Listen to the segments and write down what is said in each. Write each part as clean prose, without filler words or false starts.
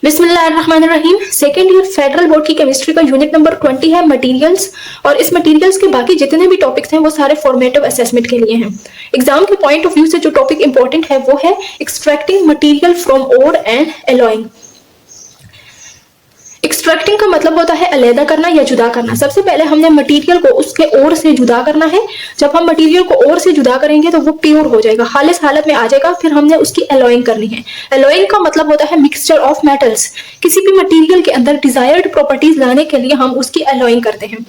बिस्मिल्लाहिर्रहमानिर्रहीम। Second year federal board की chemistry का यूनिट नंबर 20 है मटेरियल्स, और इस मटेरियल्स के बाकी जितने भी टॉपिक्स हैं वो सारे फॉर्मेटिव असेसमेंट के लिए हैं। एग्जाम के पॉइंट ऑफ व्यू से जो टॉपिक इंपॉर्टेंट है वो है extracting material from ore and alloying. Extracting का मतलब होता है अलहदा करना या जुदा करना। सबसे पहले हमने मटेरियल को उसके ओर से जुदा करना है। जब हम मटेरियल को ओर से जुदा करेंगे तो वो प्योर हो जाएगा, खालिस हालत में आ जाएगा। फिर हमने उसकी एलॉइंग करनी है। एलॉइंग का मतलब होता है मिक्सचर ऑफ मेटल्स। किसी भी मटेरियल के अंदर डिजायर्ड प्रॉपर्टीज लाने के लिए हम उसकी एलॉइंग करते हैं।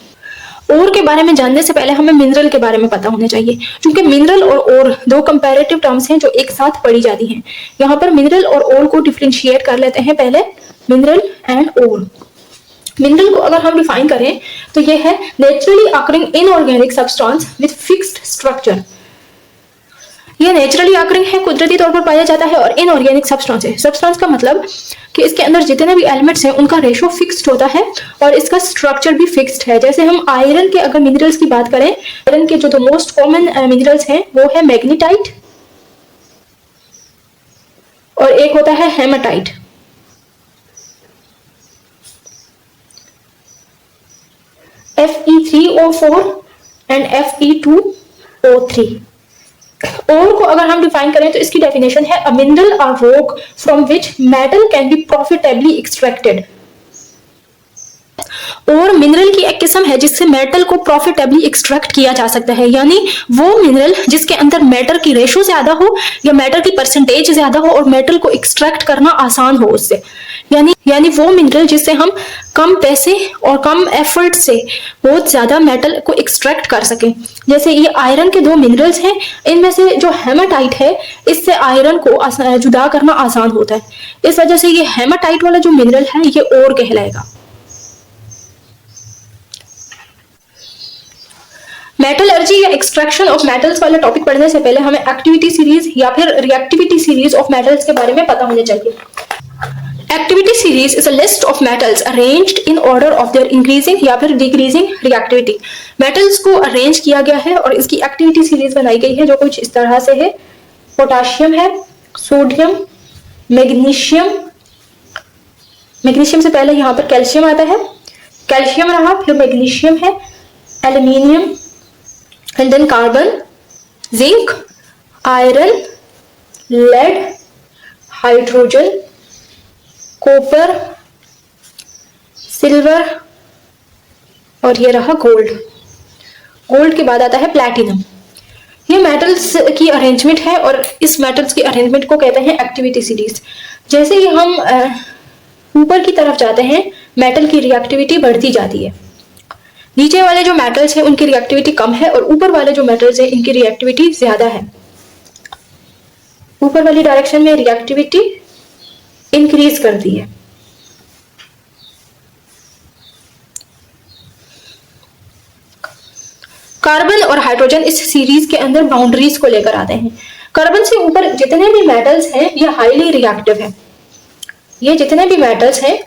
ओर के बारे में जानने से पहले हमें मिनरल के बारे में पता होना चाहिए, क्योंकि मिनरल और ओर दो कंपैरेटिव टर्म्स हैं जो एक साथ पढ़ी जाती हैं। यहाँ पर मिनरल और ओर को डिफरेंशिएट कर लेते हैं पहले, मिनरल एंड ओर। मिनरल को अगर हम डिफाइन करें तो ये है naturally occurring inorganic substance with fixed structure. ये नेचुरली अकरिंग है, कुदरती तौर पर पाया जाता है, और इनऑर्गेनिक सब्सटेंस है। सब्सटेंस का मतलब कि इसके अंदर जितने भी एलिमेंट्स हैं उनका रेशो फिक्स्ड होता है और इसका स्ट्रक्चर भी फिक्स्ड है। जैसे हम आयरन के अगर मिनरल्स की बात करें, आयरन के जो मोस्ट कॉमन मिनरल्स हैं वो है मैग्नेटाइट और एक होता है हेमाटाइट। Fe3O4 and Fe2O3। और को अगर हम डिफाइन करें तो इसकी डेफिनेशन है अ मिनरल और rock from which metal can be profitably extracted. और मिनरल की एक किस्म है जिससे मेटल को प्रॉफिटेबली एक्सट्रैक्ट किया जा सकता है, यानी वो मिनरल जिसके अंदर मेटल की रेशो ज्यादा हो या मेटल की परसेंटेज ज्यादा हो और मेटल को एक्सट्रैक्ट करना आसान हो उससे, यानी वो मिनरल जिससे हम कम पैसे और कम एफर्ट से बहुत ज्यादा मेटल को एक्सट्रैक्ट कर सकें। जैसे ये आयरन के दो मिनरल्स हैं, इनमें से जो हेमाटाइट है इससे आयरन को जुदा करना आसान होता है। इस वजह से ये हेमाटाइट वाला जो मिनरल है ये और कहलाएगा। मेटलर्जी या एक्सट्रैक्शन ऑफ मेटल्स वाला टॉपिक पढ़ने से पहले हमें एक्टिविटी सीरीज या फिर रिएक्टिविटी सीरीज ऑफ मेटल्स के बारे में पता होना चाहिए। Activity series is a list of metals arranged in order of their increasing या फिर डिक्रीजिंग रिएक्टिविटी। मेटल्स को अरेंज किया गया है और इसकी एक्टिविटी सीरीज बनाई गई है जो कुछ इस तरह से है। पोटाशियम है, सोडियम, मैग्नीशियम। मैग्नीशियम से पहले यहाँ पर कैल्शियम आता है, कैल्शियम रहा, फिर मैग्नीशियम है, aluminium, and then carbon, zinc, iron, lead, hydrogen, copper, silver और ये रहा गोल्ड। गोल्ड के बाद आता है प्लैटिनम। ये मेटल्स की अरेंजमेंट है और इस मेटल्स की अरेंजमेंट को कहते हैं एक्टिविटी सीरीज। जैसे ही हम ऊपर की तरफ जाते हैं मेटल की रिएक्टिविटी बढ़ती जाती है। नीचे वाले जो मेटल्स हैं उनकी रिएक्टिविटी कम है और ऊपर वाले जो मेटल्स हैं इनकी रिएक्टिविटी ज्यादा है। ऊपर वाली डायरेक्शन में रिएक्टिविटी इंक्रीज करती है। कार्बन और हाइड्रोजन इस सीरीज के अंदर बाउंड्रीज को लेकर आते हैं। कार्बन से ऊपर जितने भी मेटल्स हैं ये हाईली रिएक्टिव है। ये जितने भी मेटल्स हैं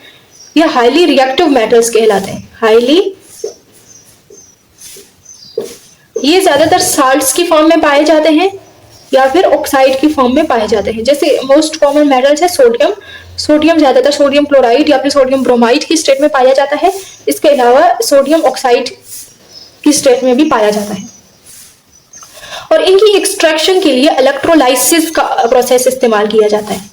ये हाईली रिएक्टिव मेटल्स कहलाते हैं। हाईली, ये ज्यादातर साल्ट्स की फॉर्म में पाए जाते हैं या फिर ऑक्साइड की फॉर्म में पाए जाते हैं। जैसे मोस्ट कॉमन मेटल्स है सोडियम। सोडियम ज्यादातर सोडियम क्लोराइड या फिर सोडियम ब्रोमाइड की स्टेट में पाया जाता है। इसके अलावा सोडियम ऑक्साइड की स्टेट में भी पाया जाता है। और इनकी एक्सट्रैक्शन के लिए इलेक्ट्रोलाइसिस का प्रोसेस इस्तेमाल किया जाता है।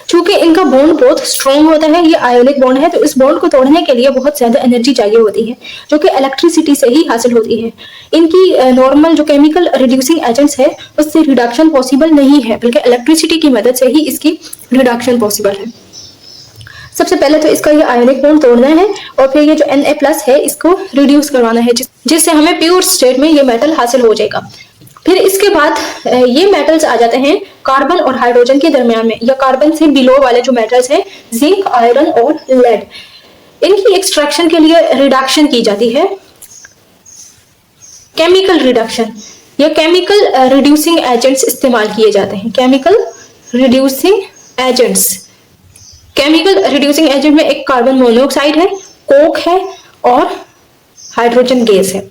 चूंकि इनका बॉन्ड बहुत स्ट्रॉन्ग होता है, ये आयोनिक बॉन्ड है, तो इस बॉन्ड को तोड़ने के लिए बहुत ज्यादा एनर्जी चाहिए होती है जो कि इलेक्ट्रिसिटी से ही हासिल होती है। इनकी नॉर्मल जो केमिकल रिड्यूसिंग एजेंट्स है उससे रिडक्शन पॉसिबल नहीं है, बल्कि इलेक्ट्रिसिटी की मदद से ही इसकी रिडक्शन पॉसिबल है। सबसे पहले तो इसका ये आयोनिक बॉन्ड तोड़ना है और फिर ये जो Na+ है इसको रिड्यूस करवाना है, जिससे हमें प्योर स्टेट में ये मेटल हासिल हो जाएगा। फिर इसके बाद ये मेटल्स आ जाते हैं कार्बन और हाइड्रोजन के दरमियान में, या कार्बन से बिलो वाले जो मेटल्स हैं जिंक, आयरन और लेड। इनकी एक्सट्रैक्शन के लिए रिडक्शन की जाती है, केमिकल रिडक्शन। या केमिकल रिड्यूसिंग एजेंट्स इस्तेमाल किए जाते हैं। Chemical reducing agents, chemical reducing agent में एक कार्बन मोनोऑक्साइड है, कोक है और हाइड्रोजन गैस है।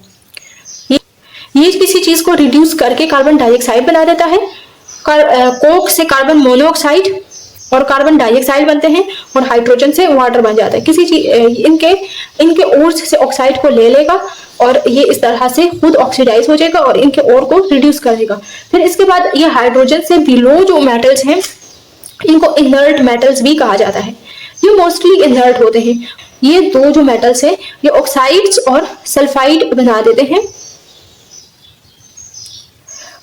ये किसी चीज को रिड्यूस करके कार्बन डाइऑक्साइड बना देता है। कोक से कार्बन मोनोऑक्साइड, और कार्बन डाइऑक्साइड बनते हैं और हाइड्रोजन से वाटर बन जाता है। किसी चीज इनके ओर्स से ऑक्साइड को ले लेगा और ये इस तरह से खुद ऑक्सीडाइज हो जाएगा और इनके ओर को रिड्यूस कर देगा। फिर इसके बाद ये हाइड्रोजन से बिलो जो मेटल्स हैं इनको इनर्ट मेटल्स भी कहा जाता है। ये मोस्टली इनर्ट होते हैं। ये दो जो मेटल्स हैं ये ऑक्साइड्स और सल्फाइड बना देते हैं।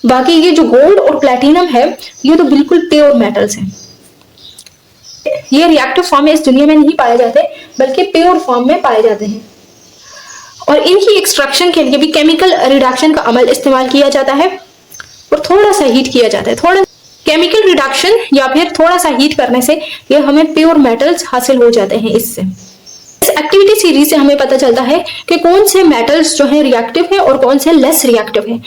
बाकी ये जो गोल्ड और प्लेटिनम है ये तो बिल्कुल प्योर मेटल्स हैं। ये रिएक्टिव फॉर्म में इस दुनिया में नहीं पाए जाते बल्कि प्योर फॉर्म में पाए जाते हैं। और इनकी एक्सट्रैक्शन के लिए भी केमिकल रिडक्शन का अमल इस्तेमाल किया जाता है और थोड़ा सा हीट किया जाता है। थोड़ा केमिकल रिडक्शन या फिर थोड़ा सा हीट करने से ये हमें प्योर मेटल्स हासिल हो जाते हैं। इससे इस एक्टिविटी सीरीज से हमें पता चलता है कि कौन से मेटल्स जो है रिएक्टिव है और कौन से लेस रिएक्टिव है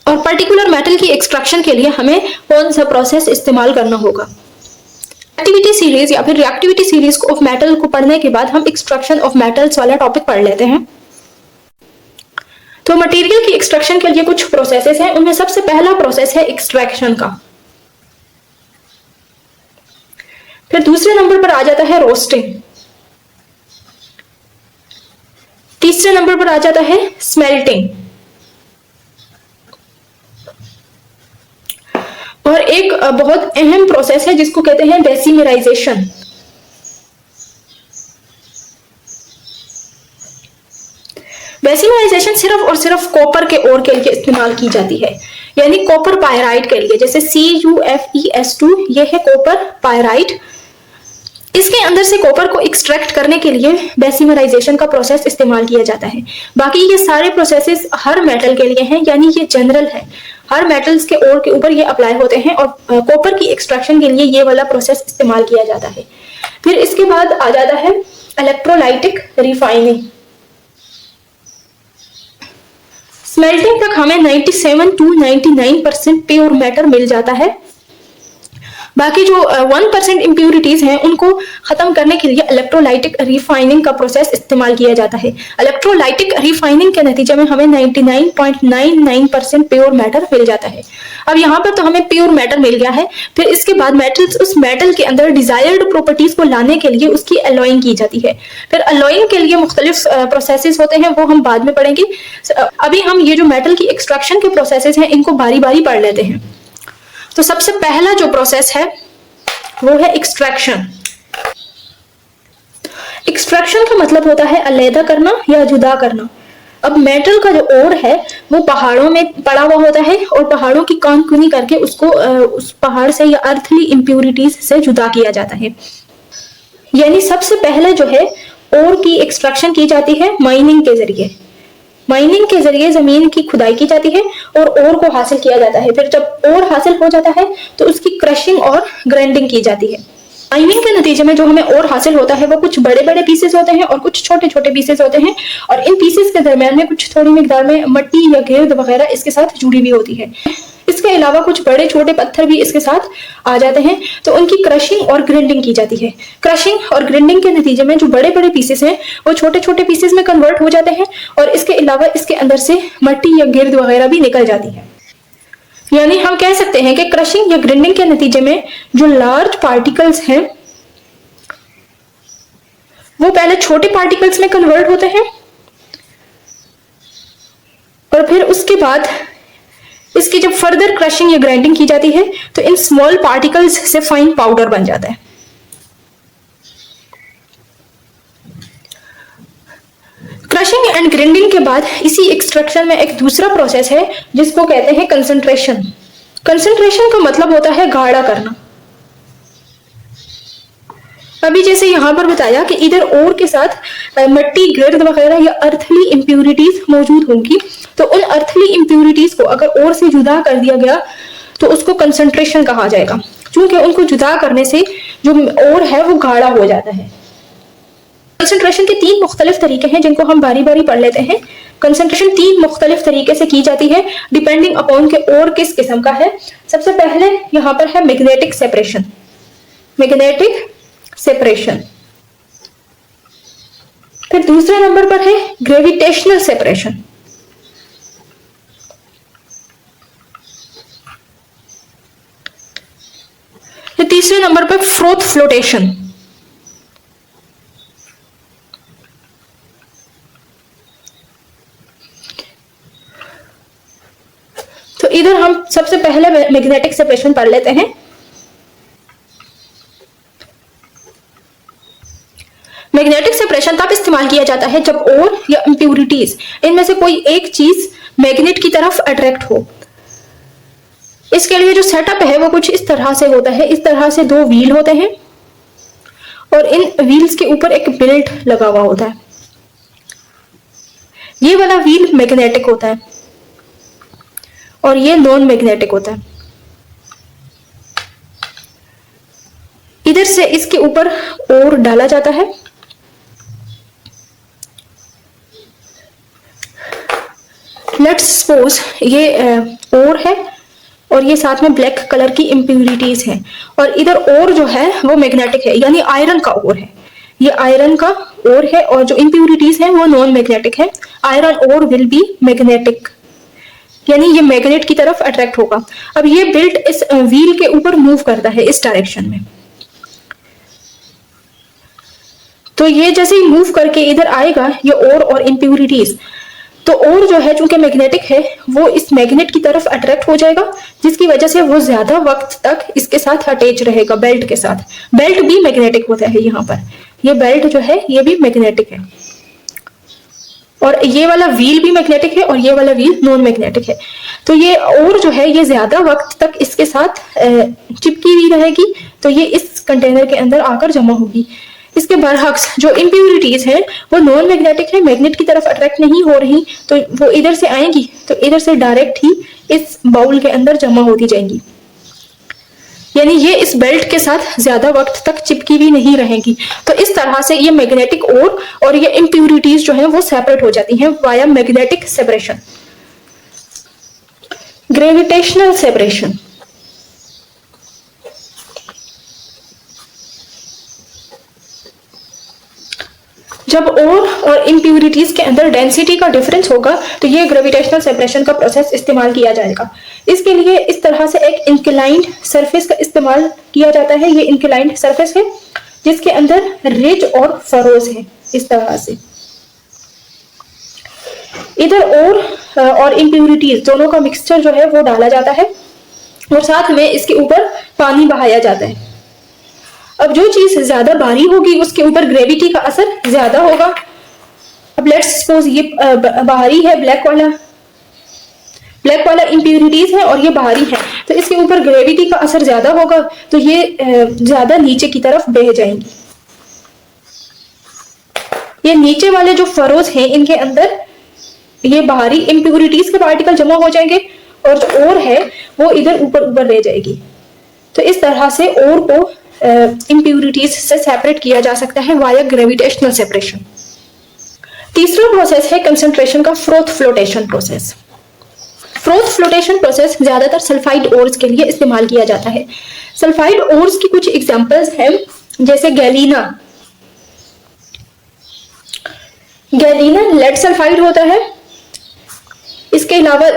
और पर्टिकुलर मेटल की एक्सट्रैक्शन के लिए हमें कौन सा प्रोसेस इस्तेमाल करना होगा। एक्टिविटी सीरीज या फिर रिएक्टिविटी सीरीज ऑफ मेटल को पढ़ने के बाद हम एक्सट्रैक्शन ऑफ मेटल्स वाला टॉपिक पढ़ लेते हैं। तो मटेरियल की एक्सट्रैक्शन के लिए कुछ प्रोसेसेस हैं। उनमें सबसे पहला प्रोसेस है एक्सट्रैक्शन का। फिर दूसरे नंबर पर आ जाता है रोस्टिंग। तीसरे नंबर पर आ जाता है स्मेल्टिंग। और एक बहुत अहम प्रोसेस है जिसको कहते हैं डेसिमराइजेशन। डेसिमराइजेशन सिर्फ और सिर्फ कॉपर के ओर के लिए इस्तेमाल की जाती है, यानी कॉपर पायराइट के लिए। जैसे CuFeS2 ये है कॉपर पायराइट। इसके अंदर से कॉपर को एक्सट्रैक्ट करने के लिए डेसिमराइजेशन का प्रोसेस इस्तेमाल किया जाता है। बाकी ये सारे प्रोसेसेस हर मेटल के लिए हैं, यानी ये जनरल है। हर मेटल्स के ओर के ऊपर ये अप्लाई होते हैं और कॉपर की एक्सट्रैक्शन के लिए ये वाला प्रोसेस इस्तेमाल किया जाता है। फिर इसके बाद आ जाता है इलेक्ट्रोलाइटिक रिफाइनिंग। स्मेल्टिंग तक हमें 97 to 99% प्योर मेटल मिल जाता है। बाकी जो 1% इम्प्यूरिटीज हैं उनको खत्म करने के लिए इलेक्ट्रोलाइटिक रिफाइनिंग का प्रोसेस इस्तेमाल किया जाता है। इलेक्ट्रोलाइटिक रिफाइनिंग के नतीजे में हमें 99.99% प्योर मेटल मिल जाता है। अब यहाँ पर तो हमें प्योर मेटल मिल गया है। फिर इसके बाद मेटल्स उस मेटल के अंदर डिजायर्ड प्रॉपर्टीज को लाने के लिए उसकी अलॉइंग की जाती है। फिर अलॉइंग के लिए मुख्तलिफ प्रोसेसेस होते हैं, वो हम बाद में पढ़ेंगे। अभी हम ये जो मेटल की एक्सट्रैक्शन के प्रोसेसेस हैं इनको बारी बारी पढ़ लेते हैं। तो सबसे पहला जो प्रोसेस है वो है एक्सट्रैक्शन। एक्सट्रैक्शन का मतलब होता है अलग करना या जुदा करना। अब मेटल का जो ओर है वो पहाड़ों में पड़ा हुआ होता है और पहाड़ों की कान-कुनी करके उसको उस पहाड़ से या अर्थली इम्प्यूरिटीज से जुदा किया जाता है। यानी सबसे पहले जो है ओर की एक्सट्रैक्शन की जाती है माइनिंग के जरिए। माइनिंग के जरिए जमीन की खुदाई की जाती है और ओर को हासिल किया जाता है। फिर जब ओर हासिल हो जाता है तो उसकी क्रशिंग और ग्राइंडिंग की जाती है। माइनिंग के नतीजे में जो हमें ओर हासिल होता है वो कुछ बड़े बड़े पीसेस होते हैं और कुछ छोटे छोटे पीसेस होते हैं और इन पीसेस के दरमियान में कुछ थोड़ी मिकदार में मिट्टी या गिर्द वगैरह इसके साथ जुड़ी हुई होती है। इसके अलावा कुछ बड़े छोटे पत्थर भी इसके साथ आ जाते हैं, तो उनकी क्रशिंग और ग्राइंडिंग की जाती है। क्रशिंग और ग्राइंडिंग के नतीजे में जो बड़े बड़े पीसेस हैं वो छोटे छोटे पीसेस में कन्वर्ट हो जाते हैं और इसके अलावा इसके अंदर से मिट्टी या गिर्द वगैरह भी निकल जाती है। यानी हम कह सकते हैं कि क्रशिंग या ग्राइंडिंग के नतीजे में जो लार्ज पार्टिकल्स हैं वो पहले छोटे पार्टिकल्स में कन्वर्ट होते हैं और फिर उसके बाद इसकी जब फर्दर क्रशिंग या ग्राइंडिंग की जाती है तो इन स्मॉल पार्टिकल्स से फाइन पाउडर बन जाता है। क्रशिंग एंड ग्राइंडिंग के बाद इसी एक्सट्रैक्शन में एक दूसरा प्रोसेस है जिसको कहते हैं कंसंट्रेशन। कंसंट्रेशन का मतलब होता है गाढ़ा करना। अभी जैसे यहाँ पर बताया कि इधर ओर के साथ मिट्टी गिर्द वगैरह या अर्थली इम्प्यूरिटीज मौजूद होंगी, तो उन अर्थली इम्प्यूरिटीज को अगर ओर से जुदा कर दिया गया तो उसको कंसंट्रेशन कहा जाएगा, क्योंकि उनको जुदा करने से जो ओर है वो गाढ़ा हो जाता है। कंसंट्रेशन के 3 मुख्तलिफ तरीके हैं जिनको हम बारी बारी पढ़ लेते हैं। कंसंट्रेशन 3 मुख्तलिफ तरीके से की जाती है डिपेंडिंग अपॉन के ओर किस किस्म का है। सबसे पहले यहाँ पर है मैग्नेटिक सेपरेशन। Magnetic separation. फिर दूसरे नंबर पर है ग्रेविटेशनल सेपरेशन। फिर तीसरे तीसरे नंबर पे फ्रोथ फ्लोटेशन। तो इधर हम सबसे पहले मैग्नेटिक सेपरेशन पढ़ लेते हैं। मैग्नेटिक सेपरेशन तब इस्तेमाल किया जाता है जब ओर या इंप्यूरिटीज इनमें से कोई एक चीज मैग्नेट की तरफ अट्रैक्ट हो। इसके लिए जो सेटअप है वो कुछ इस तरह से होता है। इस तरह से दो व्हील होते हैं और इन व्हील्स के ऊपर एक बेल्ट लगा हुआ होता है। ये वाला व्हील मैग्नेटिक होता है और ये नॉन मैग्नेटिक होता है। इधर से इसके ऊपर ओर डाला जाता है। लेट्स सपोज ये ओर है और ये साथ में ब्लैक कलर की इम्प्यूरिटीज हैं और इधर ओर जो है वो मैग्नेटिक है, यानी आयरन का ओर है। ये आयरन का ओर है और जो इम्प्यूरिटीज हैं वो नॉन मैग्नेटिक है। Iron ore will be magnetic, यानी ये मैग्नेट की तरफ अट्रैक्ट होगा। अब ये बेल्ट इस व्हील के ऊपर मूव करता है इस डायरेक्शन में। तो ये जैसे ही मूव करके इधर आएगा ये ओर और इम्प्यूरिटीज, तो ओर जो है चूंकि मैग्नेटिक है वो इस मैग्नेट की तरफ अट्रैक्ट हो जाएगा, जिसकी वजह से वो ज्यादा वक्त तक इसके साथ अटैच रहेगा बेल्ट के साथ। बेल्ट भी मैग्नेटिक होता है। यहाँ पर ये बेल्ट जो है ये भी मैग्नेटिक है और ये वाला व्हील भी मैग्नेटिक है और ये वाला व्हील नॉन मैग्नेटिक है। तो ये ओर जो है ये ज्यादा वक्त तक इसके साथ चिपकी हुई रहेगी, तो ये इस कंटेनर के अंदर आकर जमा होगी। इसके बरअक्स जो इम्प्यूरिटीज हैं वो नॉन मैग्नेटिक है, मैग्नेट की तरफ अट्रैक्ट नहीं हो रही, तो वो इधर से आएंगी तो इधर से डायरेक्ट ही इस बाउल के अंदर जमा होती जाएंगी, यानी ये इस बेल्ट के साथ ज्यादा वक्त तक चिपकी हुई नहीं रहेंगी। तो इस तरह से ये मैग्नेटिक ओर और ये इम्प्यूरिटीज जो है वो सेपरेट हो जाती हैं via magnetic separation. Gravitational separation. जब ओर और इम्प्यूरिटीज के अंदर डेंसिटी का डिफरेंस होगा तो ये ग्रेविटेशनल सेपरेशन का प्रोसेस इस्तेमाल किया जाएगा। इसके लिए इस तरह से एक इंक्लाइंड सरफेस का इस्तेमाल किया जाता है। ये इंक्लाइंड सरफेस है जिसके अंदर रिज और फरोज है। इस तरह से इधर ओर और इम्प्यूरिटीज दोनों का मिक्सचर जो है वो डाला जाता है और साथ में इसके ऊपर पानी बहाया जाता है। अब जो चीज ज्यादा भारी होगी उसके ऊपर ग्रेविटी का असर ज्यादा होगा। अब लेट्स सपोज ये भारी है, ब्लैक वाला इम्प्यूरिटीज है और ये बाहरी है, तो इसके ऊपर ग्रेविटी का असर ज्यादा होगा, तो ये ज्यादा नीचे की तरफ बह जाएंगी। ये नीचे वाले जो फरोज हैं इनके अंदर ये बाहरी इम्प्यूरिटीज के पार्टिकल जमा हो जाएंगे और जो ओर है वो इधर ऊपर रह जाएगी। तो इस तरह से ओर को इम्प्यूरिटीज से सेपरेट किया जा सकता है वाया ग्रेविटेशनल सेपरेशन। तीसरा प्रोसेस है कंसंट्रेशन का froth flotation process. Froth flotation process ज्यादातर सल्फाइड ओर्स के लिए इस्तेमाल किया जाता है। सल्फाइड ओर्स की कुछ एग्जांपल्स हैं, जैसे गैलीना लेड सल्फाइड होता है। इसके अलावा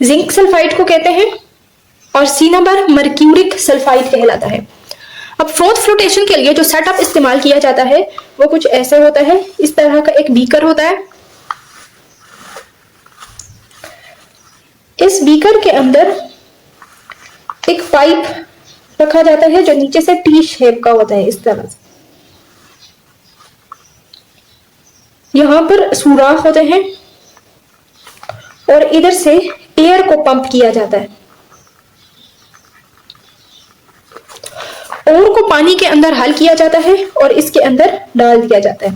जिंक सल्फाइड को कहते हैं और सिनाबर मर्क्यूरिक सल्फाइड कहलाता है। अब फ्रोथ फ्लोटेशन के लिए जो सेटअप इस्तेमाल किया जाता है वो कुछ ऐसे होता है। इस तरह का एक बीकर होता है। इस बीकर के अंदर एक पाइप रखा जाता है जो नीचे से टी शेप का होता है। इस तरह से यहां पर सुराख होते हैं और इधर से एयर को पंप किया जाता है। ओर को पानी के अंदर हल किया जाता है और इसके अंदर डाल दिया जाता है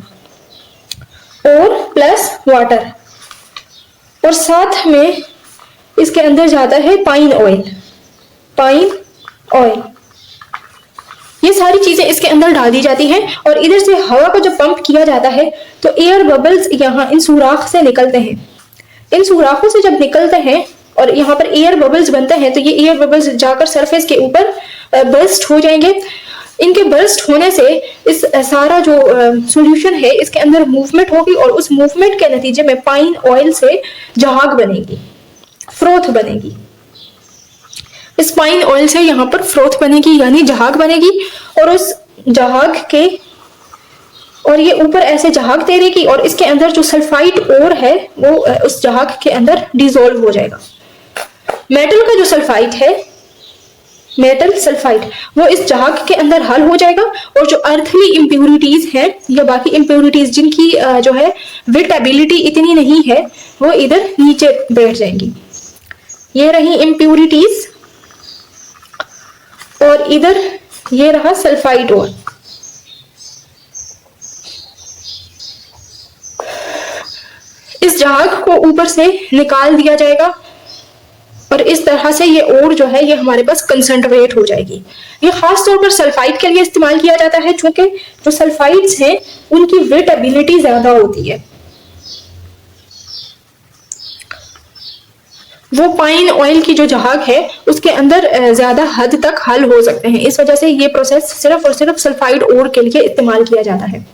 ओर प्लस वाटर, और साथ में इसके अंदर जाता है पाइन ऑयल। ये सारी चीजें इसके अंदर डाल दी जाती हैं और इधर से हवा को जब पंप किया जाता है तो एयर बबल्स यहाँ इन सुराख से निकलते हैं। इन सुराखों से जब निकलते हैं और यहाँ पर एयर बबल्स बनते हैं तो ये एयर बबल्स जाकर सरफेस के ऊपर बर्स्ट हो जाएंगे। इनके बर्स्ट होने से इस सारा जो सॉल्यूशन है इसके अंदर मूवमेंट होगी और उस मूवमेंट के नतीजे में पाइन ऑयल से जहाग बनेगी, फ्रोथ बनेगी। इस पाइन ऑयल से यहाँ पर फ्रोथ बनेगी यानी जहाग बनेगी, और उस जहाग के और ये ऊपर ऐसे जहाग दे देगी और इसके अंदर जो सल्फाइड ओर है वो उस जहाग के अंदर डिसॉल्व हो जाएगा। मेटल का जो सल्फाइड है, मेटल सल्फाइड, वो इस जहाग के अंदर हल हो जाएगा, और जो अर्थली इम्प्योरिटीज है या बाकी इम्प्योरिटीज जिनकी जो है विटेबिलिटी इतनी नहीं है वो इधर नीचे बैठ जाएंगी। ये रही इम्प्योरिटीज और इधर ये रहा सल्फाइड ओर। इस जहाग को ऊपर से निकाल दिया जाएगा और इस तरह से ये ओर जो है ये हमारे पास कंसंट्रेट हो जाएगी। ये खास तौर पर सल्फाइड के लिए इस्तेमाल किया जाता है क्योंकि जो सल्फाइड्स हैं उनकी वेटेबिलिटी ज्यादा होती है। वो पाइन ऑयल की जो जहाग है उसके अंदर ज्यादा हद तक हल हो सकते हैं, इस वजह से ये प्रोसेस सिर्फ और सिर्फ सल्फाइड ओर के लिए इस्तेमाल किया जाता है।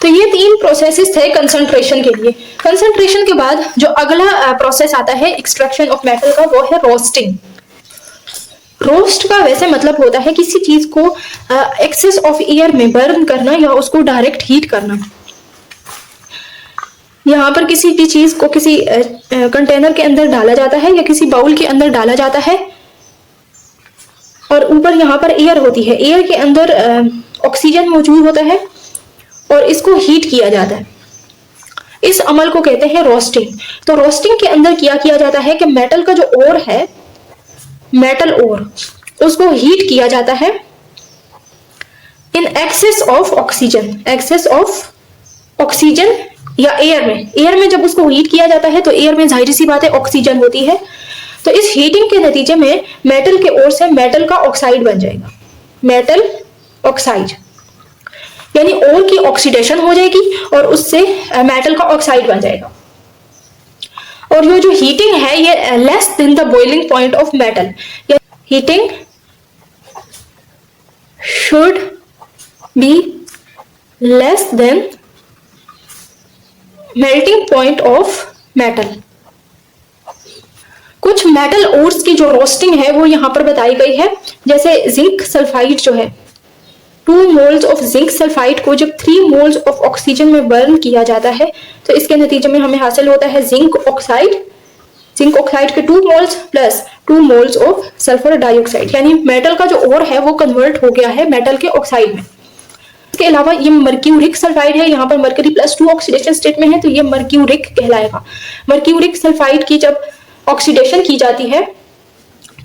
तो ये 3 प्रोसेसेस थे कंसंट्रेशन के लिए। कंसंट्रेशन के बाद जो अगला प्रोसेस आता है एक्सट्रैक्शन ऑफ मेटल का, वो है रोस्टिंग। रोस्ट का वैसे मतलब होता है किसी चीज को एक्सेस ऑफ एयर में बर्न करना या उसको डायरेक्ट हीट करना। यहाँ पर किसी भी चीज को किसी कंटेनर के अंदर डाला जाता है या किसी बाउल के अंदर डाला जाता है और ऊपर यहाँ पर एयर होती है, एयर के अंदर ऑक्सीजन मौजूद होता है और इसको हीट किया जाता है। इस अमल को कहते हैं रोस्टिंग। तो रोस्टिंग के अंदर किया जाता है कि मेटल का जो ओर है, मेटल ओर, उसको हीट किया जाता है in excess of oxygen, excess of oxygen या एयर में जब उसको हीट किया जाता है तो एयर में जाहिर सी बात है ऑक्सीजन होती है। तो इस हीटिंग के नतीजे में मेटल के ओर से मेटल का ऑक्साइड बन जाएगा, मेटल ऑक्साइड, यानी ओर की ऑक्सीडेशन हो जाएगी और उससे मेटल का ऑक्साइड बन जाएगा। और ये जो हीटिंग है ये less than the boiling point of metal, heating should be less than melting point of metal. कुछ मेटल ओर्स की जो रोस्टिंग है वो यहां पर बताई गई है, जैसे जिंक सल्फाइड जो है, 2 मोल्स ऑफ जिंक सल्फाइड को जब 3 मोल्स ऑफ ऑक्सीजन में बर्न किया जाता है तो इसके नतीजे में हमें हासिल होता है जिंक ऑक्साइड। जिंक ऑक्साइड के 2 moles plus 2 moles of sulphur dioxide, यानी मेटल का जो ओर है वो कन्वर्ट हो गया है मेटल के ऑक्साइड में। इसके अलावा ये मर्क्यूरिक सल्फाइड है, यहाँ पर मर्करी +2 ऑक्सीडेशन स्टेट में है तो ये मर्क्यूरिक कहलाएगा। मर्क्यूरिक सल्फाइड की जब ऑक्सीडेशन की जाती है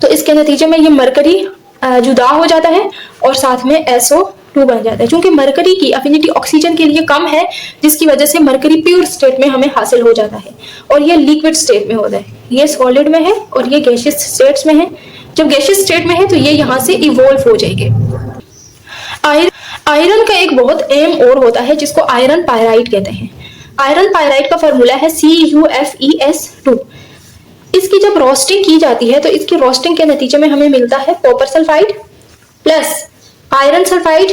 तो इसके नतीजे में ये मरकरी जुदा हो जाता है और साथ में SO2 बन जाता है। क्योंकि मरकरी की अफिनिटी ऑक्सीजन के लिए कम है जिसकी वजह से मरकरी प्योर स्टेट में हमें हासिल हो जाता है और ये लिक्विड स्टेट में होता है, ये सॉलिड में है और ये गैसियस स्टेट्स में है। जब गैसियस स्टेट में है तो ये यहाँ से इवोल्व हो जाएंगे। आयरन का एक बहुत अहम ओर होता है जिसको आयरन पायराइड कहते हैं। आयरन पायराइड का फॉर्मूला है CuFeS2। इसकी जब रोस्टिंग की जाती है तो इसकी रोस्टिंग के नतीजे में हमें मिलता है copper sulphide plus iron sulphide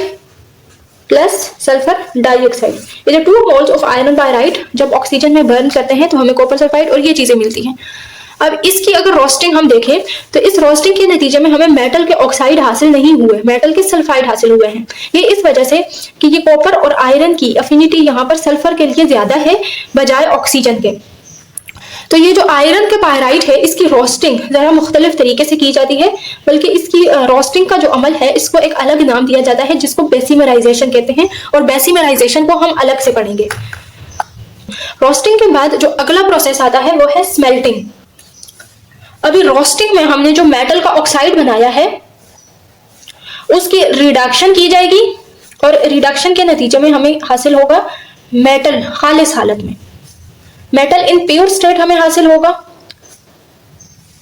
plus sulphur dioxide. ये जो 2 मोल्स ऑफ आयरन पायराइड जब ऑक्सीजन में बर्न करते हैं तो हमें कॉपर सल्फाइड और ये चीजें मिलती हैं। अब इसकी अगर रोस्टिंग हम देखें तो इस रोस्टिंग के नतीजे में हमें मेटल के ऑक्साइड हासिल नहीं हुए, मेटल के सल्फाइड हासिल हुए हैं। ये इस वजह से कि ये कॉपर और आयरन की अफिनिटी यहाँ पर सल्फर के लिए ज्यादा है बजाय ऑक्सीजन के। तो ये जो आयरन के पायराइड है इसकी रोस्टिंग जरा मुख्तलिफ तरीके से की जाती है, बल्कि इसकी रोस्टिंग का जो अमल है इसको एक अलग नाम दिया जाता है जिसको बेसिमराइजेशन कहते हैं और बेसिमराइजेशन को हम अलग से पढ़ेंगे। रोस्टिंग के बाद जो अगला प्रोसेस आता है वो है स्मेल्टिंग। अभी रोस्टिंग में हमने जो मेटल का ऑक्साइड बनाया है उसकी रिडक्शन की जाएगी और रिडक्शन के नतीजे में हमें हासिल होगा मेटल खालिस हालत में, मेटल इन प्योर स्टेट हमें हासिल होगा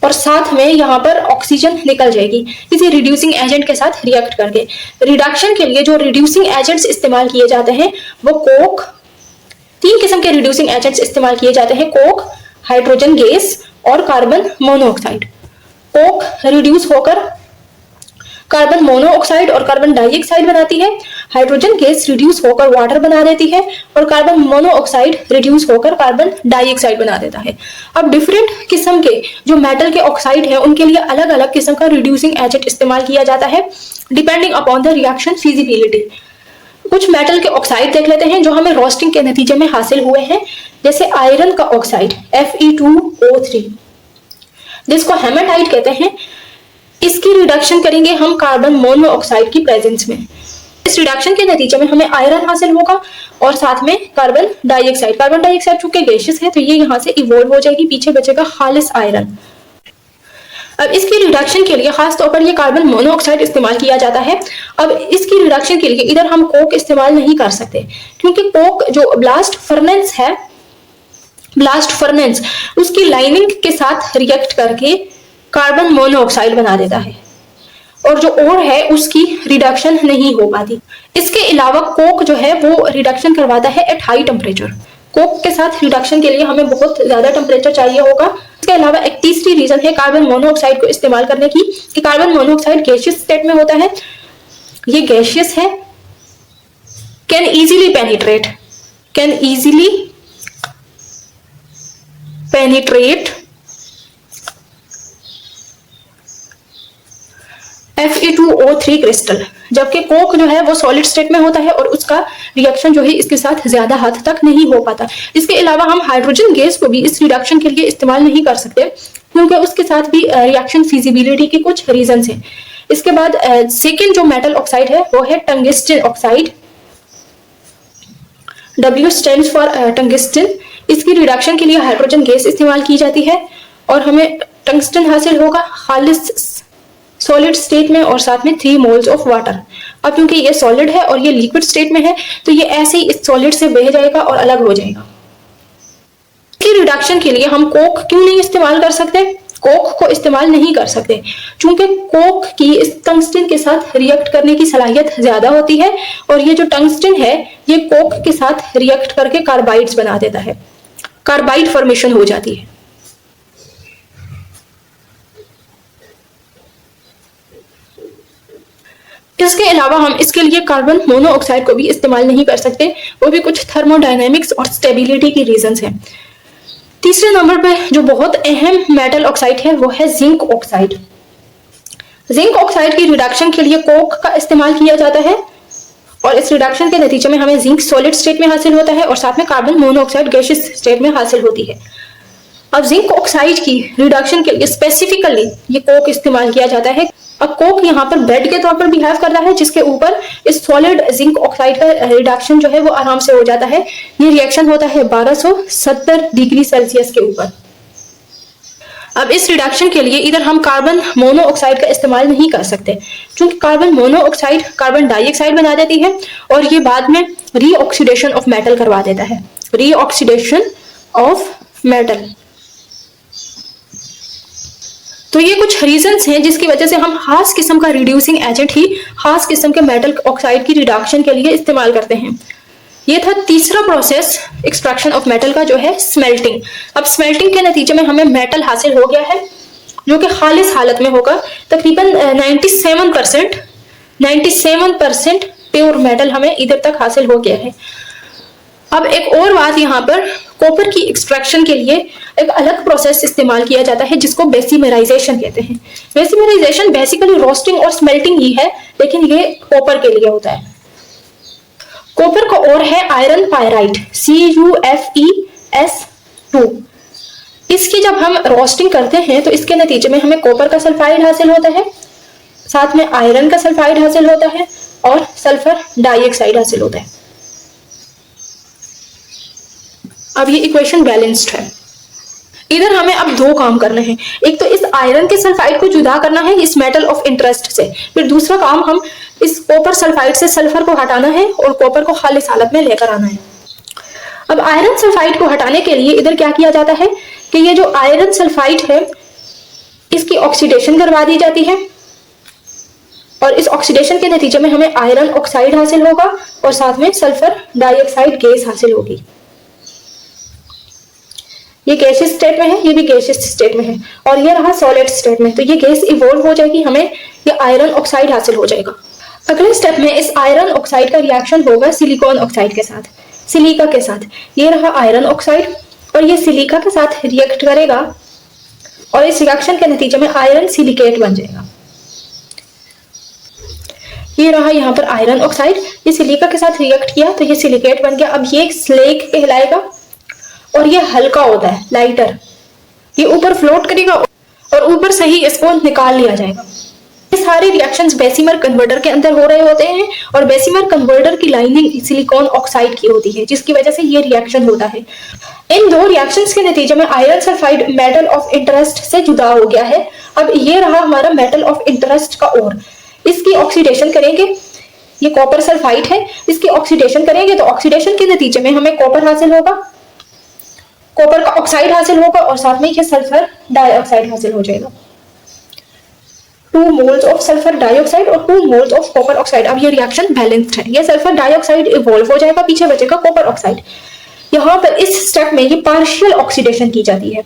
और साथ में यहाँ पर ऑक्सीजन निकल जाएगी किसी रिड्यूसिंग एजेंट के साथ रिएक्ट करके। रिडक्शन के लिए जो रिड्यूसिंग एजेंट्स इस्तेमाल किए जाते हैं वो कोक, 3 किस्म के रिड्यूसिंग एजेंट्स इस्तेमाल किए जाते हैं, कोक, हाइड्रोजन गैस और कार्बन मोनोऑक्साइड। कोक रिड्यूस होकर कार्बन मोनोऑक्साइड और कार्बन डाइऑक्साइड बनाती है, हाइड्रोजन गैस रिड्यूस होकर वाटर बना देती है और कार्बन मोनोऑक्साइड रिड्यूस होकर कार्बन डाइऑक्साइड बना देता है। अब डिफरेंट किस्म के जो मेटल के ऑक्साइड है उनके लिए अलग अलग किस्म का रिड्यूसिंग एजेंट इस्तेमाल किया जाता है depending upon the reaction feasibility. कुछ मेटल के ऑक्साइड देख लेते हैं जो हमें रोस्टिंग के नतीजे में हासिल हुए हैं, जैसे आयरन का ऑक्साइड Fe2O3 जिसको हेमेटाइट कहते हैं। इसकी रिडक्शन करेंगे हम कार्बन मोनोऑक्साइड की प्रेजेंस में। इस रिडक्शन के नतीजे में हमें आयरन हासिल होगा और साथ में कार्बन डाइऑक्साइड। कार्बन डाइऑक्साइड चूंकि गैसियस है तो ये यहाँ से इवोल्व हो जाएगी, पीछे बचेगा खालिस आयरन। अब इसकी रिडक्शन के लिए खास तौर पर ये कार्बन मोनोऑक्साइड इस्तेमाल किया जाता है। अब इसकी रिडक्शन के लिए इधर हम कोक इस्तेमाल नहीं कर सकते क्योंकि कोक जो ब्लास्ट फर्नेस है, ब्लास्ट फर्नेस उसकी लाइनिंग के साथ रिएक्ट करके कार्बन मोनोऑक्साइड बना देता है और जो और है उसकी रिडक्शन नहीं हो पाती। इसके अलावा कोक जो है वो रिडक्शन करवाता है एट हाई टेम्परेचर। कोक के साथ रिडक्शन के लिए हमें बहुत ज्यादा टेम्परेचर चाहिए होगा। इसके अलावा एक तीसरी रीजन है कार्बन मोनोऑक्साइड को इस्तेमाल करने की कि कार्बन मोनोऑक्साइड गैसियस स्टेट में होता है। ये गैसियस है, can easily penetrate Fe2O3 crystal, जबकि कोक जो है वो सॉलिड स्टेट में होता है और उसका रिएक्शन जो है इसके साथ ज्यादा हद तक नहीं हो पाता। इसके अलावा हम हाइड्रोजन गैस को भी इस रिडक्शन के लिए इस्तेमाल नहीं कर सकते क्योंकि उसके साथ भी रिएक्शन फिजिबिलिटी के कुछ रीजंस हैं। इसके बाद सेकेंड जो मेटल ऑक्साइड है वो है tungsten oxide. W stands for tungsten. इसकी रिडक्शन के लिए हाइड्रोजन गैस इस्तेमाल की जाती है और हमें टंगस्टन हासिल होगा खालिस सॉलिड स्टेट में और साथ में 3 मोल्स ऑफ वाटर। अब क्योंकि ये सॉलिड है और ये लिक्विड स्टेट में है तो ये ऐसे ही इस सॉलिड से बह जाएगा और अलग हो जाएगा। इसकी रिडक्शन के लिए हम कोक क्यों नहीं इस्तेमाल कर सकते? कोक को इस्तेमाल नहीं कर सकते क्योंकि कोक की इस टंगस्टन के साथ रिएक्ट करने की सलाहियत ज्यादा होती है और ये जो टंगस्टन है ये कोक के साथ रिएक्ट करके कार्बाइड्स बना देता है, कार्बाइड फॉर्मेशन हो जाती है। इसके अलावा हम इसके लिए कार्बन मोनोऑक्साइड को भी इस्तेमाल नहीं कर सकते, वो भी कुछ थर्मोडायनेमिक्स और स्टेबिलिटी की रीजंस हैं। तीसरे नंबर पे जो बहुत अहम मेटल ऑक्साइड है वो है जिंक ऑक्साइड। जिंक ऑक्साइड की रिडक्शन के लिए कोक का इस्तेमाल किया जाता है और इस रिडक्शन के नतीजे में हमें जिंक सॉलिड स्टेट में हासिल होता है और साथ में कार्बन मोनोऑक्साइड गैसियस स्टेट में हासिल होती है। अब जिंक ऑक्साइड की रिडक्शन के लिए स्पेसिफिकली ये कोक इस्तेमाल किया जाता है। अब कोक यहाँ पर बेड के तौर पर बिहेव कर रहा है जिसके ऊपर इस सॉलिड जिंक ऑक्साइड का रिडक्शन जो है वो आराम से हो जाता है। ये रिएक्शन होता है 1270 डिग्री सेल्सियस के ऊपर। अब इस रिडक्शन के लिए इधर हम कार्बन मोनोऑक्साइड का इस्तेमाल नहीं कर सकते क्योंकि कार्बन मोनोऑक्साइड कार्बन डाइऑक्साइड बना देती है और ये बाद में रीऑक्सीडेशन ऑफ मेटल करवा देता है, रीऑक्सीडेशन ऑफ मेटल। तो ये कुछ रीजंस हैं जिसकी वजह से हम खास किस्म का रिड्यूसिंग एजेंट ही खास किस्म के मेटल ऑक्साइड की रिडक्शन के लिए इस्तेमाल करते हैं। ये था तीसरा प्रोसेस एक्सट्रैक्शन ऑफ मेटल का जो है स्मेल्टिंग। अब स्मेल्टिंग के नतीजे में हमें मेटल हासिल हो गया है जो कि खालिस हालत में होगा। तकरीबन 97% प्योर मेटल हमें इधर तक हासिल हो गया है। अब एक और बात, यहाँ पर कॉपर की एक्सट्रैक्शन के लिए एक अलग प्रोसेस इस्तेमाल किया जाता है जिसको बेसिमराइजेशन कहते हैं। बेसिमराइजेशन बेसिकली रोस्टिंग और स्मेल्टिंग ही है लेकिन ये कॉपर के लिए होता है। कॉपर का और है आयरन पायराइट CuFeS2। इसकी जब हम रोस्टिंग करते हैं तो इसके नतीजे में हमें कॉपर का सल्फाइड हासिल होता है, साथ में आयरन का सल्फाइड हासिल होता है और सल्फर डाइऑक्साइड हासिल होता है। अब ये इक्वेशन बैलेंस्ड है। इधर हमें अब दो काम करने हैं। एक तो इस आयरन के सल्फाइड को जुदा करना है इस मेटल ऑफ इंटरेस्ट से, फिर दूसरा काम हम इस कॉपर सल्फाइड से सल्फर को हटाना है और कॉपर को खालिस हालत में लेकर आना है। अब आयरन सल्फाइड को हटाने के लिए इधर क्या किया जाता है कि ये जो आयरन सल्फाइड है इसकी ऑक्सीडेशन करवा दी जाती है और इस ऑक्सीडेशन के नतीजे में हमें आयरन ऑक्साइड हासिल होगा और साथ में सल्फर डाइऑक्साइड गैस हासिल होगी। ये गैसियस स्टेट में है, ये भी गैसियस स्टेट में है और ये रहा सॉलिड स्टेट में। तो ये गैस इवोल्व हो जाएगी, हमें ये आयरन ऑक्साइड हासिल हो जाएगा। अगले स्टेप में इस आयरन ऑक्साइड का रिएक्शन होगा सिलिकॉन ऑक्साइड के साथ, सिलिका के साथ। ये रहा आयरन ऑक्साइड और ये सिलिका के साथ रिएक्ट करेगा और इस रिएक्शन के नतीजे में आयरन सिलिकेट बन जाएगा। ये रहा यहाँ पर आयरन ऑक्साइड, ये सिलिका के साथ रिएक्ट किया तो ये सिलिकेट बन गया। अब ये स्लेग कहलाएगा और ये हल्का होता है, लाइटर, ये ऊपर फ्लोट करेगा और ऊपर से ही इसको निकाल लिया जाएगा। ये सारे रिएक्शंस बेसिमर कन्वर्टर के अंदर हो रहे होते हैं और बेसिमर कन्वर्टर की लाइनिंग सिलिकॉन ऑक्साइड की होती है, जिसकी वजह से ये रिएक्शन होता है। इन दो रिएक्शंस के नतीजे में iron sulphide metal of interest से जुदा हो गया है। अब ये रहा हमारा मेटल ऑफ इंटरेस्ट का ओर, इसकी ऑक्सीडेशन करेंगे, ये कॉपर सल्फाइड है, इसकी ऑक्सीडेशन करेंगे तो ऑक्सीडेशन के नतीजे में हमें कॉपर हासिल होगा, कॉपर का ऑक्साइड हासिल होगा और साथ में ये सल्फर डाइऑक्साइड हासिल हो जाएगा। 2 मोल्स ऑफ सल्फर डाइऑक्साइड और 2 मोल्स ऑफ कॉपर ऑक्साइड। अब ये रिएक्शन बैलेंस्ड है, ये सल्फर डाइऑक्साइड इवॉल्व हो जाएगा, पीछे बचेगा कॉपर ऑक्साइड। यहाँ पर इस स्टेप में ये पार्शियल ऑक्सीडेशन की जाती है।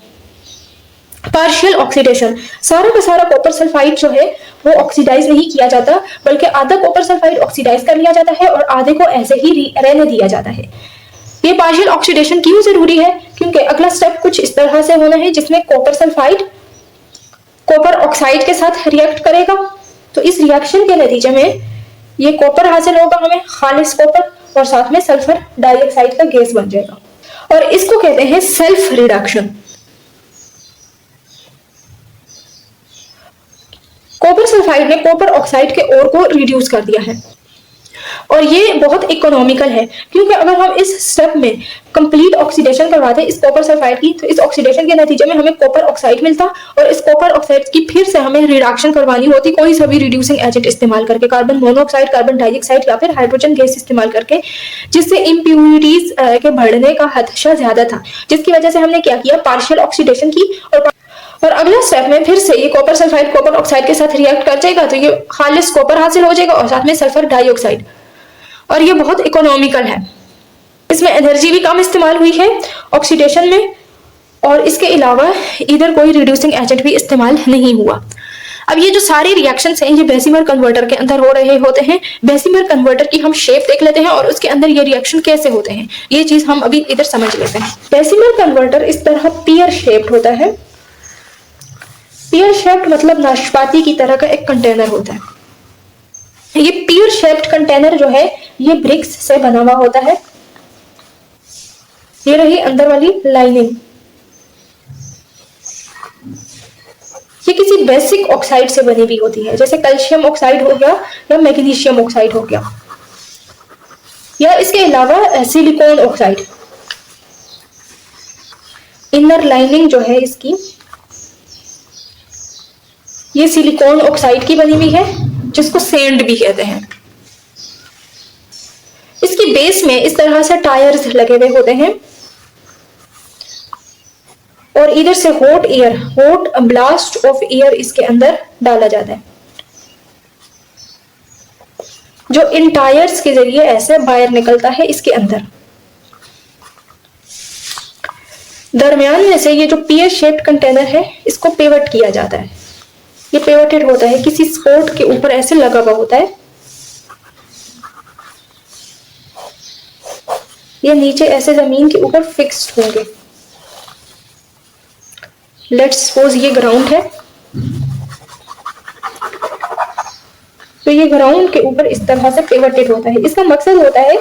पार्शियल ऑक्सीडेशन, सारा का सारा कॉपर सल्फाइड जो है वो ऑक्सीडाइज नहीं किया जाता, बल्कि आधा कॉपर सल्फाइड ऑक्सीडाइज कर लिया जाता है और आधे को ऐसे ही रहने दिया जाता है। ये पार्शियल ऑक्सीडेशन क्यों जरूरी है? क्योंकि अगला स्टेप कुछ इस तरह से होना है जिसमें कॉपर सल्फाइड कॉपर ऑक्साइड के साथ रिएक्ट करेगा, तो इस रिएक्शन के नतीजे में ये कॉपर हासिल होगा हमें, खालिस कॉपर, और साथ में सल्फर डाइऑक्साइड का गैस बन जाएगा और इसको कहते हैं सेल्फ रिडक्शन। कॉपर सल्फाइड ने कॉपर ऑक्साइड के ओर को रिड्यूस कर दिया है और ये बहुत इकोनॉमिकल है, क्योंकि अगर हम इस स्टेप में कंप्लीट ऑक्सीडेशन करवाते हैं इस कॉपर सल्फाइड की, तो इस ऑक्सीडेशन के नतीजे में हमें कॉपर ऑक्साइड मिलता और इस कॉपर ऑक्साइड की फिर से हमें रिडक्शन करवानी होती कोई सा भी रिड्यूसिंग एजेंट इस्तेमाल करके, कार्बन मोनोऑक्साइड, कार्बन डाइऑक्साइड या फिर हाइड्रोजन गैस इस्तेमाल करके, जिससे इम्प्यूरिटीज के बढ़ने का खदशा ज्यादा था, जिसकी वजह से हमने क्या किया, पार्शियल ऑक्सीडेशन की। और अगले स्टेप में फिर से ये कॉपर सल्फाइड कॉपर ऑक्साइड के साथ रिएक्ट कर जाएगा तो ये खालिस कॉपर हासिल हो जाएगा और साथ में सल्फर डाइऑक्साइड, और ये बहुत इकोनॉमिकल है। इसमें एनर्जी भी कम इस्तेमाल हुई है ऑक्सीडेशन में और इसके अलावा इधर कोई रिड्यूसिंग एजेंट भी इस्तेमाल नहीं हुआ। अब ये जो सारे रिएक्शंस हैं ये बेसिमर कन्वर्टर के अंदर हो रहे होते हैं। बेसिमर कन्वर्टर की हम शेप देख लेते हैं और उसके अंदर ये रिएक्शन कैसे होते हैं, ये चीज हम अभी इधर समझ लेते हैं। बेसिमर कन्वर्टर इस तरह पियर शेप्ड होता है। पियर शेप्ड मतलब नाशपाती की तरह का एक कंटेनर होता है। ये पियर शेप्ड कंटेनर जो है ये ब्रिक्स से बना हुआ होता है। ये रही अंदर वाली लाइनिंग, ये किसी बेसिक ऑक्साइड से बनी हुई होती है, जैसे कैल्शियम ऑक्साइड हो गया या मैग्नीशियम ऑक्साइड हो गया, या इसके अलावा सिलिकॉन ऑक्साइड। इनर लाइनिंग जो है इसकी ये सिलिकॉन ऑक्साइड की बनी हुई है, जिसको सैंड भी कहते हैं। इसकी बेस में इस तरह से टायर्स लगे हुए होते हैं और इधर से hot air, hot blast of air इसके अंदर डाला जाता है, जो इन टायर्स के जरिए ऐसे बाहर निकलता है इसके अंदर। दरमियान में से ये जो पियर शेप्ड कंटेनर है इसको पिवट किया जाता है। ये पिवटेड होता है, किसी स्पोर्ट के ऊपर ऐसे लगा हुआ होता है, ये नीचे ऐसे जमीन के ऊपर फिक्स्ड होंगे। लेट्स सपोज ये ग्राउंड है, तो ये ग्राउंड के ऊपर इस तरह से पिवटेड होता है। इसका मकसद होता है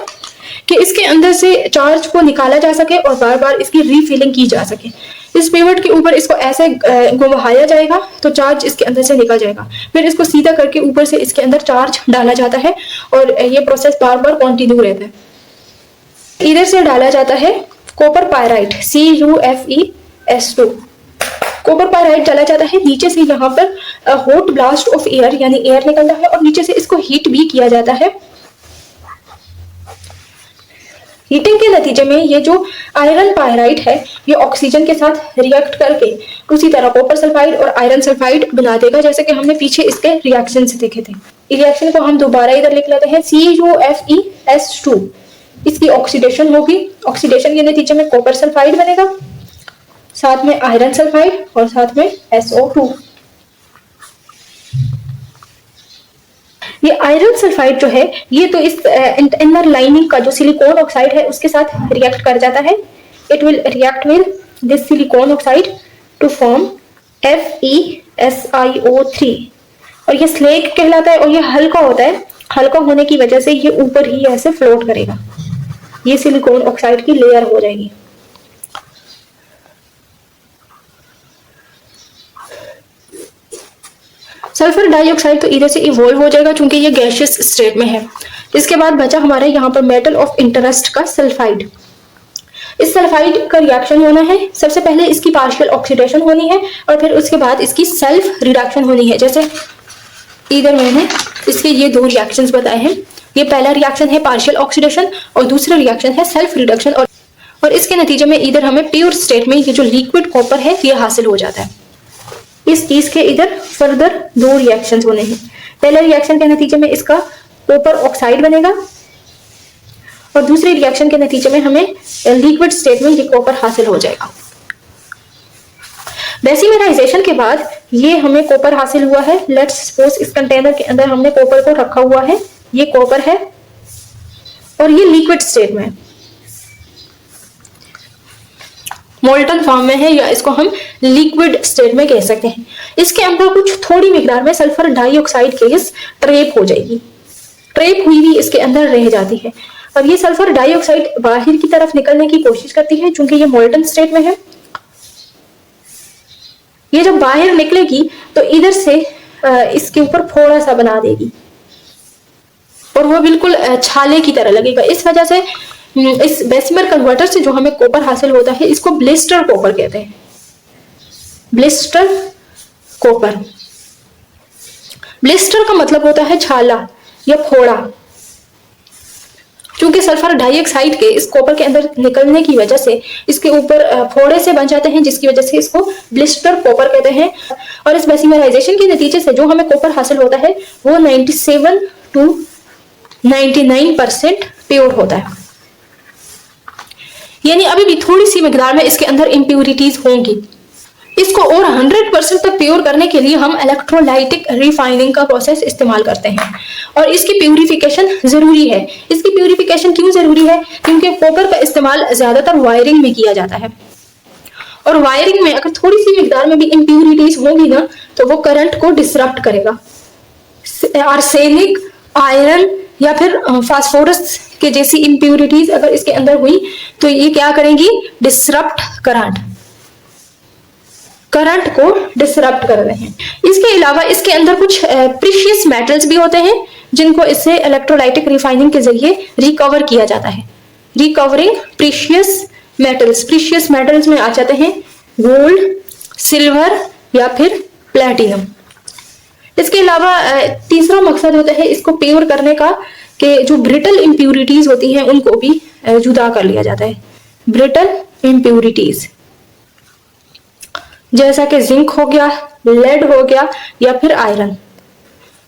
कि इसके अंदर से चार्ज को निकाला जा सके और बार बार इसकी रीफिलिंग की जा सके। इस पिवट के ऊपर इसको ऐसे घुमाया जाएगा तो चार्ज इसके अंदर से निकल जाएगा, फिर इसको सीधा करके ऊपर से इसके अंदर चार्ज डाला जाता है और ये प्रोसेस बार बार कंटिन्यू रहता है। इधर से डाला जाता है copper pyrite, CuFeS2। Copper pyrite डाला जाता है, नीचे से यहाँ पर हॉट ब्लास्ट ऑफ एयर यानी एयर निकलता है और नीचे से इसको हीट भी किया जाता है। हीटिंग के नतीजे में ये जो आयरन पायराइट है ये ऑक्सीजन के साथ रिएक्ट करके उसी तरह कॉपर सल्फाइड और आयरन सल्फाइड बना देगा, जैसे कि हमने पीछे इसके रिएक्शन से देखे थे। रिएक्शन को हम दोबारा इधर लिख लेते हैं, CuFeS2। इसकी ऑक्सीडेशन होगी, ऑक्सीडेशन के नतीजे में कॉपर सल्फाइड बनेगा, साथ में आयरन सल्फाइड और साथ में SO2। ये आयरन सल्फाइड जो है ये तो इस इनर लाइनिंग का जो सिलिकॉन ऑक्साइड है उसके साथ रिएक्ट कर जाता है। It will react with this silicon oxide to form FeSiO3 और ये स्लेग कहलाता है और ये हल्का होता है। हल्का होने की वजह से ये ऊपर ही ऐसे फ्लोट करेगा, ये सिलिकॉन ऑक्साइड की लेयर हो जाएगी। सल्फर डाइऑक्साइड तो इधर से इवॉल्व हो जाएगा क्योंकि ये गैसियस स्टेट में है। इसके बाद बचा हमारा यहाँ पर मेटल ऑफ इंटरेस्ट का सल्फाइड। इस सल्फाइड का रिएक्शन होना है, सबसे पहले इसकी पार्शियल ऑक्सीडेशन होनी है और फिर उसके बाद इसकी सेल्फ रिडक्शन होनी है। जैसे इधर मैंने इसके ये दो रिएक्शंस बताए हैं। ये पहला रिएक्शन है पार्शियल ऑक्सीडेशन और दूसरा रिएक्शन है सेल्फ रिडक्शन और इसके नतीजे में इधर हमें प्योर स्टेट में ये जो लिक्विड कॉपर है ये हासिल हो जाता है। इस चीज के इधर फर्दर दो रिएक्शंस होने हैं। पहले रिएक्शन के नतीजे में इसका कॉपर ऑक्साइड बनेगा और दूसरे रिएक्शन के नतीजे में हमें लिक्विड स्टेट में ये कॉपर हासिल हो जाएगा। बेसिमराइजेशन के बाद ये हमें कॉपर हासिल हुआ है। लेट्स सपोज इस कंटेनर के अंदर हमने कॉपर को रखा हुआ है, ये कॉपर है और ये लिक्विड स्टेट में मोल्टन फॉर्म में है या इसको हम लिक्विड स्टेट में कह सकते हैं। इसके अंदर कुछ थोड़ी मिकदार में सल्फर डाइऑक्साइड गैस ट्रैप हो जाएगी, ट्रैप हुई भी इसके अंदर रह जाती है और ये सल्फर डाइऑक्साइड बाहर की तरफ निकलने की कोशिश करती है क्योंकि ये मोल्टन स्टेट में है। ये जब बाहर निकलेगी तो इधर से इसके ऊपर फोड़ा सा बना देगी और वो बिल्कुल छाले की तरह लगेगा। इस वजह से इस बेसिमर कन्वर्टर से जो हमें कॉपर हासिल होता है इसको ब्लिस्टर कॉपर कहते हैं। ब्लिस्टर कॉपर, ब्लिस्टर का मतलब होता है छाला या फोड़ा। क्योंकि सल्फर डाइऑक्साइड के इस कॉपर के अंदर निकलने की वजह से इसके ऊपर फोड़े से बन जाते हैं जिसकी वजह से इसको ब्लिस्टर कॉपर कहते हैं। और इस बेसिमराइजेशन के नतीजे से जो हमें कॉपर हासिल होता है वो 97 to 99% प्योर होता है। यानी अभी भी थोड़ी सी मिकदार में इसके अंदर इम्प्यूरिटीज होंगी। इसको और 100% तक प्योर करने के लिए हम इलेक्ट्रोलाइटिक रिफाइनिंग का प्रोसेस इस्तेमाल करते हैं और इसकी प्यूरिफिकेशन जरूरी है। इसकी प्यूरिफिकेशन क्यों जरूरी है? क्योंकि कॉपर का इस्तेमाल ज्यादातर वायरिंग में किया जाता है और वायरिंग में अगर थोड़ी सी मिकदार में भी इम्प्यूरिटीज होंगी ना तो वो करंट को डिसरप्ट करेगा। आर्सेनिक, आयरन या फिर फास्फोरस के जैसी इम्प्यूरिटीज अगर इसके अंदर हुई तो ये क्या करेंगी? डिसरप्ट करंट को डिसरप्ट कर रहे हैं। इसके अलावा इसके अंदर कुछ प्रीशियस मेटल्स भी होते हैं जिनको इससे इलेक्ट्रोलाइटिक रिफाइनिंग के जरिए रिकवर किया जाता है। रिकवरिंग प्रीशियस मेटल्स में आ जाते हैं गोल्ड, सिल्वर या फिर प्लेटिनम। इसके अलावा तीसरा मकसद होता है इसको प्योर करने का कि जो ब्रिटल इम्प्यूरिटीज होती हैं उनको भी जुदा कर लिया जाता है। ब्रिटल इम्प्यूरिटीज जैसा कि जिंक हो गया, लेड हो गया या फिर आयरन।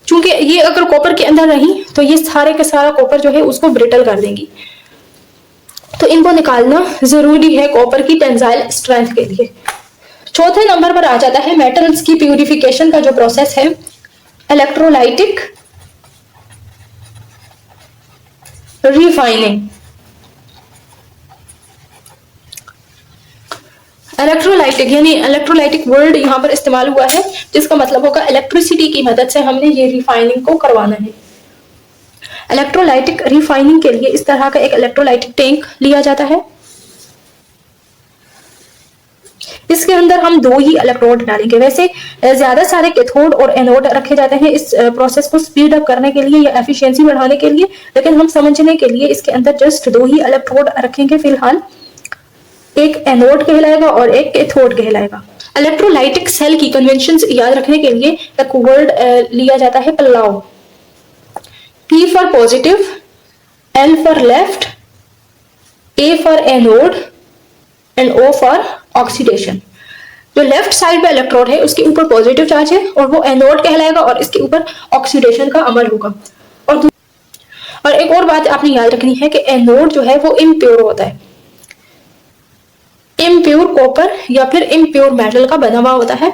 चूंकि ये अगर कॉपर के अंदर रही तो ये सारे के सारा कॉपर जो है उसको ब्रिटल कर देंगी, तो इनको निकालना जरूरी है कॉपर की टेंसाइल स्ट्रेंथ के लिए। चौथे नंबर पर आ जाता है मेटल्स की प्यूरिफिकेशन का जो प्रोसेस है, इलेक्ट्रोलाइटिक रिफाइनिंग। इलेक्ट्रोलाइटिक यानी इलेक्ट्रोलाइटिक वर्ड यहाँ पर इस्तेमाल हुआ है जिसका मतलब होगा इलेक्ट्रिसिटी की मदद से हमने ये रिफाइनिंग को करवाना है। इलेक्ट्रोलाइटिक रिफाइनिंग के लिए इस तरह का एक इलेक्ट्रोलाइटिक टैंक लिया जाता है। इसके अंदर हम दो ही इलेक्ट्रोड डालेंगे। वैसे ज्यादा सारे कैथोड और एनोड रखे जाते हैं इस प्रोसेस को स्पीड अप करने के लिए या एफिशिएंसी बढ़ाने के लिए, लेकिन हम समझने के लिए इसके अंदर जस्ट दो ही इलेक्ट्रोड रखेंगे फिलहाल। एक एनोड कहलाएगा और एक कैथोड कहलाएगा। इलेक्ट्रोलाइटिक सेल की कन्वेंशंस याद रखने के लिए एक वर्ड लिया जाता है पल्लाव। P for positive, L for left, A for anode and O for oxidation. जो लेफ्ट साइड पे इलेक्ट्रोड है उसके ऊपर पॉजिटिव चार्ज है और वो एनोड कहलाएगा और इसके ऊपर ऑक्सीडेशन का अमल होगा। और एक और बात आपने याद रखनी है कि एनोड जो है वो इम्प्योर होता है। इम्प्योर कॉपर या फिर इम्प्योर मेटल का बना हुआ होता है।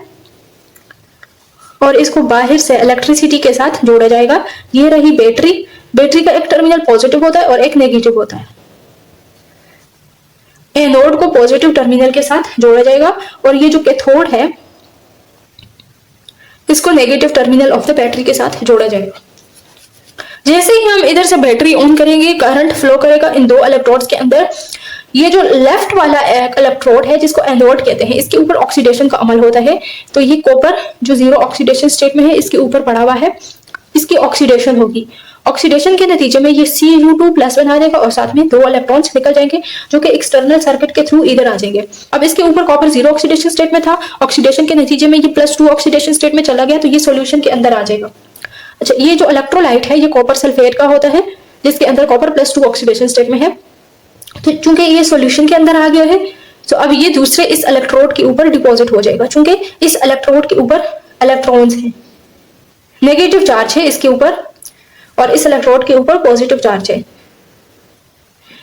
और इसको बाहर से इलेक्ट्रिसिटी के साथ जोड़ा जाएगा। ये रही बैटरी। बैटरी का एक टर्मिनल पॉजिटिव होता है और एक नेगेटिव होता है। एनोड को पॉजिटिव टर्मिनल के साथ जोड़ा जाएगा और ये जो कैथोड है इसको negative terminal of the battery के साथ जोड़ा जाएगा। जैसे ही हम इधर से बैटरी ऑन करेंगे, करंट फ्लो करेगा इन दो इलेक्ट्रोड्स के अंदर। ये जो लेफ्ट वाला एक इलेक्ट्रोड है जिसको एनोड कहते हैं, इसके ऊपर ऑक्सीडेशन का अमल होता है। तो ये कॉपर जो जीरो ऑक्सीडेशन स्टेट में है इसके ऊपर पड़ा हुआ है, इसकी ऑक्सीडेशन होगी। ऑक्सीडेशन के नतीजे में ये Cu2+ बना देगा और साथ में 2 इलेक्ट्रॉन्स निकल जाएंगे जो कि एक्सटर्नल सर्किट के थ्रू इधर आ जाएंगे। अब इसके ऊपर कॉपर जीरो ऑक्सीडेशन स्टेट में था, ऑक्सीडेशन के नतीजे में ये +2 ऑक्सीडेशन स्टेट में चला गया, तो ये सॉल्यूशन के अंदर आ जाएगा। अच्छा, ये जो इलेक्ट्रोलाइट है ये कॉपर सल्फेट का होता है जिसके अंदर कॉपर +2 ऑक्सीडेशन स्टेट में है। तो चूंकि ये सॉल्यूशन के अंदर आ गया है, तो अब ये दूसरे इस इलेक्ट्रोड के ऊपर डिपॉजिट हो जाएगा। चूंकि इस इलेक्ट्रोड के ऊपर इलेक्ट्रॉन्स हैं, नेगेटिव चार्ज है इसके ऊपर और इस इलेक्ट्रोड के ऊपर पॉजिटिव चार्ज है,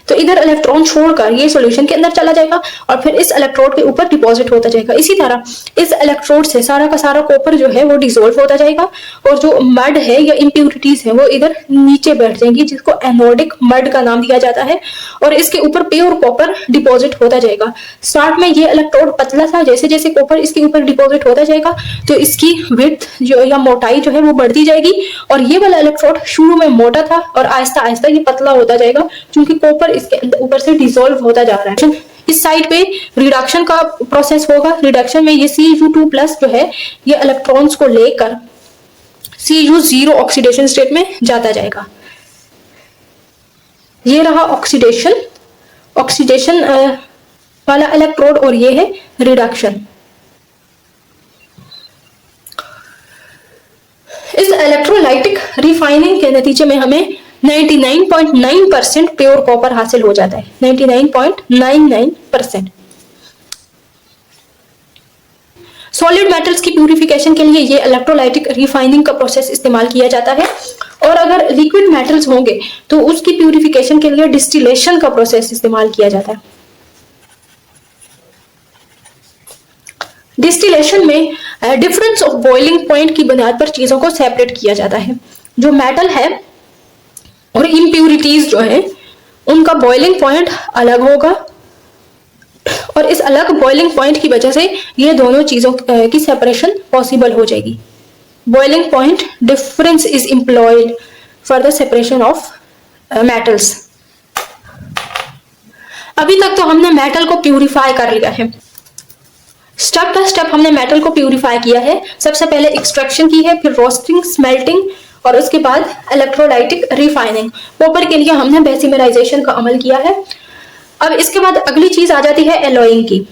तो इधर इलेक्ट्रॉन छोड़कर ये सॉल्यूशन के अंदर चला जाएगा और फिर इस इलेक्ट्रोड के ऊपर डिपॉजिट होता जाएगा। इसी तरह इस इलेक्ट्रोड से सारा का सारा कॉपर जो है वो डिसॉल्व होता जाएगा और जो मड है या इम्प्यूरिटीज है वो इधर नीचे बैठ जाएंगी, जिसको एनोडिक मड का नाम दिया जाता है, और इसके ऊपर प्योर कॉपर डिपॉजिट होता जाएगा। स्टार्ट में ये इलेक्ट्रोड पतला था, जैसे जैसे कॉपर इसके ऊपर डिपॉजिट होता जाएगा तो इसकी विड्थ जो या मोटाई जो है वो बढ़ती जाएगी, और ये वाला इलेक्ट्रोड शुरू में मोटा था और आहिस्ता आहिस्ता ये पतला होता जाएगा क्योंकि कॉपर इसके ऊपर से डिसॉल्व होता जा रहा है। इस साइड पे रिडक्शन का प्रोसेस होगा। रिडक्शन में ये Cu2+ जो है ये इलेक्ट्रॉन्स को लेकर Cu0 ऑक्सीडेशन स्टेट में जाता जाएगा। ये रहा ऑक्सीडेशन वाला इलेक्ट्रोड और ये है रिडक्शन। इस इलेक्ट्रोलाइटिक रिफाइनिंग के नतीजे में हमें 99.9% प्योर कॉपर हासिल हो जाता है। 99.99%। सॉलिड मेटल्स की प्यूरिफिकेशन के लिए ये इलेक्ट्रोलाइटिक रिफाइनिंग का प्रोसेस इस्तेमाल किया जाता है, और अगर लिक्विड मेटल्स होंगे तो उसकी प्यूरिफिकेशन के लिए डिस्टिलेशन का प्रोसेस इस्तेमाल किया जाता है। डिस्टिलेशन में डिफरेंस ऑफ बॉइलिंग पॉइंट की बुनियाद पर चीजों को सेपरेट किया जाता है। जो मेटल है और इम्प्यूरिटीज जो है उनका बॉइलिंग पॉइंट अलग होगा, और इस अलग बॉइलिंग पॉइंट की वजह से ये दोनों चीजों की सेपरेशन पॉसिबल हो जाएगी। Boiling point difference is employed for the separation of metals. अभी तक तो हमने मेटल को प्यूरिफाई कर लिया है। स्टेप बाय स्टेप हमने मेटल को प्यूरिफाई किया है। सबसे पहले एक्सट्रैक्शन की है, फिर रोस्टिंग, स्मेल्टिंग और उसके बाद इलेक्ट्रोलाइटिक रिफाइनिंग। कॉपर के लिए हमने बेसिमराइजेशन का अमल किया है। अब इसके बाद अगली चीज आ जाती है एलॉइंग की।